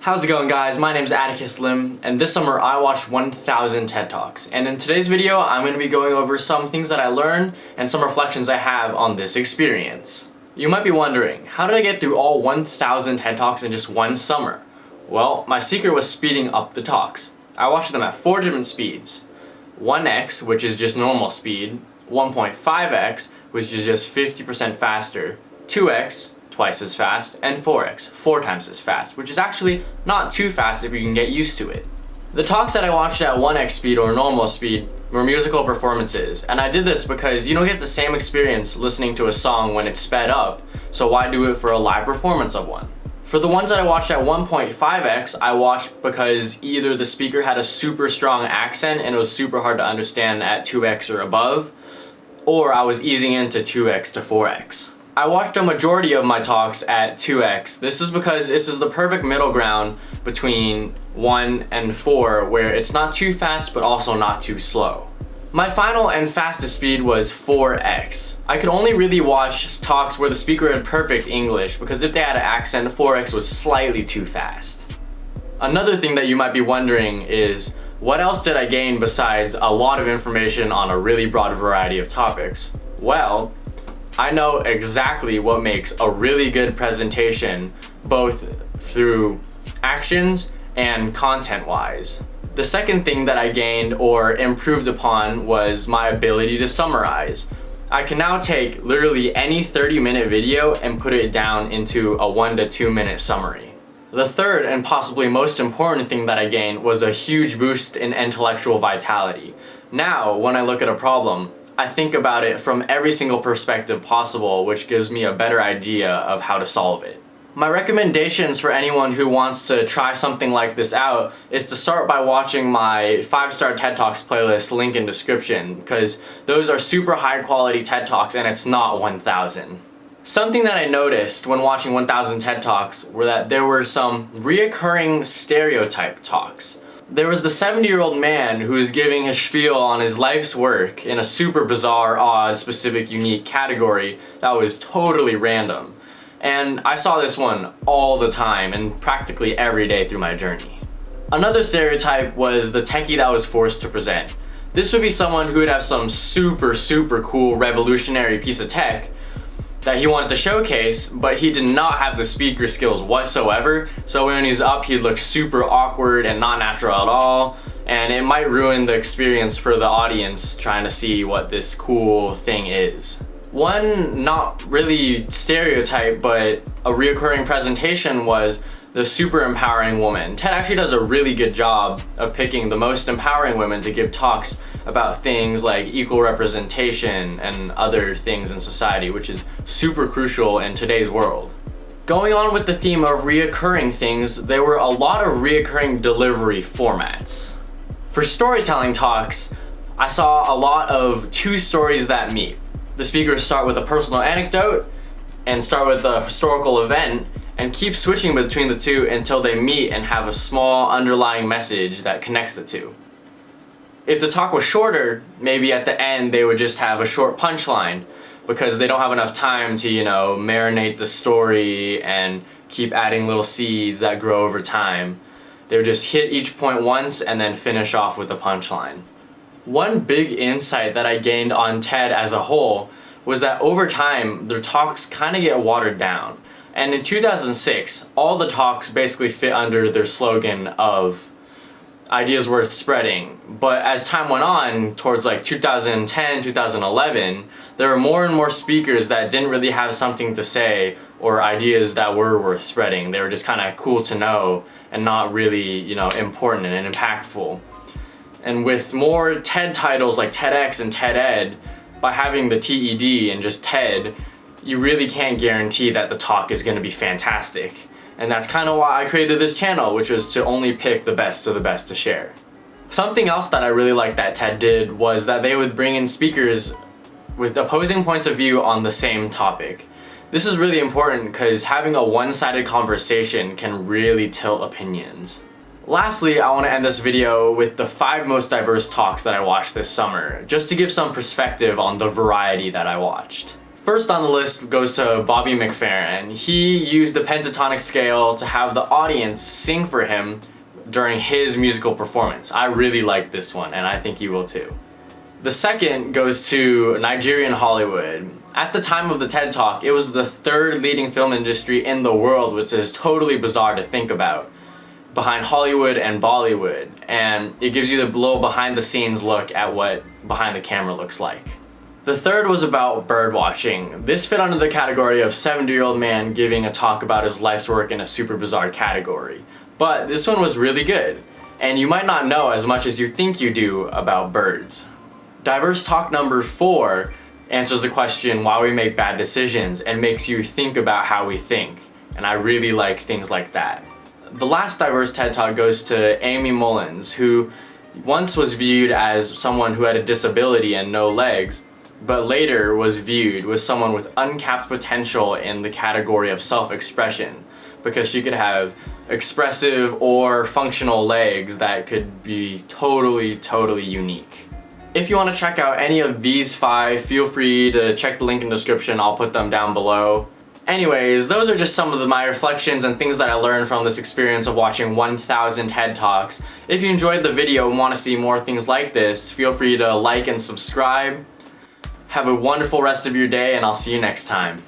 How's it going, guys? My name is Atticus and this summer I watched 1000 TED Talks. And in today's video, I'm going to be going over some things that I learned and some reflections I have on this experience. You might be wondering, how did I get through all 1000 TED Talks in just one summer? Well, my secret was speeding up the talks. I watched them at 4 different speeds. 1x, which is just normal speed, 1.5x, which is just 50% faster, 2x, twice as fast, and 4x, 4 times as fast, which is actually not too fast if you can get used to it. The talks that I watched at 1x speed or normal speed were musical performances, and I did this because you don't get the same experience listening to a song when it's sped up, so why do it for a live performance of one? For the ones that I watched at 1.5x, I watched because either the speaker had a super strong accent and it was super hard to understand at 2x or above, or I was easing into 2x to 4x. I watched a majority of my talks at 2x. This is because this is the perfect middle ground between 1 and 4, where it's not too fast but also not too slow. My final and fastest speed was 4x. I could only really watch talks where the speaker had perfect English, because if they had an accent, 4x was slightly too fast. Another thing that you might be wondering is, what else did I gain besides a lot of information on a really broad variety of topics? Well, I know exactly what makes a really good presentation, both through actions and content-wise. The second thing that I gained or improved upon was my ability to summarize. I can now take literally any 30-minute video and put it down into a 1 to 2 minute summary. The third and possibly most important thing that I gained was a huge boost in intellectual vitality. Now, when I look at a problem, I think about it from every single perspective possible, which gives me a better idea of how to solve it. My recommendations for anyone who wants to try something like this out is to start by watching my 5-star TED Talks playlist, link in description, because those are super high quality TED Talks and it's not 1000. Something that I noticed when watching 1000 TED Talks were that there were some reoccurring stereotype talks. There was the 70-year-old man who was giving his spiel on his life's work in a super bizarre, odd, specific, unique category that was totally random. And I saw this one all the time and practically every day through my journey. Another stereotype was the techie that was forced to present. This would be someone who would have some super cool revolutionary piece of tech that he wanted to showcase, but he did not have the speaker skills whatsoever, so when he's up he'd look super awkward and not natural at all, and it might ruin the experience for the audience trying to see what this cool thing is. One not really stereotype but a reoccurring presentation was the super empowering woman. TED actually does a really good job of picking the most empowering women to give talks about things like equal representation and other things in society, which is super crucial in today's world. Going on with the theme of reoccurring things, there were a lot of reoccurring delivery formats. For storytelling talks, I saw a lot of 2 stories that meet. The speakers start with a personal anecdote and start with a historical event and keep switching between the 2 until they meet and have a small underlying message that connects the 2. If the talk was shorter, maybe at the end they would just have a short punchline because they don't have enough time to, marinate the story and keep adding little seeds that grow over time. They would just hit each point once and then finish off with a punchline. One big insight that I gained on TED as a whole was that over time, their talks kind of get watered down. And in 2006, all the talks basically fit under their slogan of ideas worth spreading. But as time went on, towards like 2010, 2011, there were more and more speakers that didn't really have something to say or ideas that were worth spreading. They were just kind of cool to know and not really, important and impactful. And with more TED titles like TEDx and TED-Ed, by having the TED and just TED, you really can't guarantee that the talk is going to be fantastic. And that's kind of why I created this channel, which was to only pick the best of the best to share. Something else that I really liked that TED did was that they would bring in speakers with opposing points of view on the same topic. This is really important because having a one-sided conversation can really tilt opinions. Lastly, I want to end this video with the 5 most diverse talks that I watched this summer, just to give some perspective on the variety that I watched. First on the list goes to Bobby McFerrin. He used the pentatonic scale to have the audience sing for him during his musical performance. I really like this one, and I think you will too. The second goes to Nigerian Hollywood. At the time of the TED Talk, it was the third leading film industry in the world, which is totally bizarre to think about, behind Hollywood and Bollywood, and it gives you the little behind the scenes look at what behind the camera looks like. The third was about bird watching. This fit under the category of 70-year-old man giving a talk about his life's work in a super bizarre category. But this one was really good, and you might not know as much as you think you do about birds. Diverse talk number 4 answers the question why we make bad decisions and makes you think about how we think, and I really like things like that. The last diverse TED Talk goes to Aimee Mullins, who once was viewed as someone who had a disability and no legs, but later was viewed with someone with uncapped potential in the category of self-expression, because she could have expressive or functional legs that could be totally unique. If you want to check out any of these 5, feel free to check the link in the description. I'll put them down below. Anyways, those are just some of my reflections and things that I learned from this experience of watching 1,000 TED Talks. If you enjoyed the video and want to see more things like this, feel free to like and subscribe. Have a wonderful rest of your day, and I'll see you next time.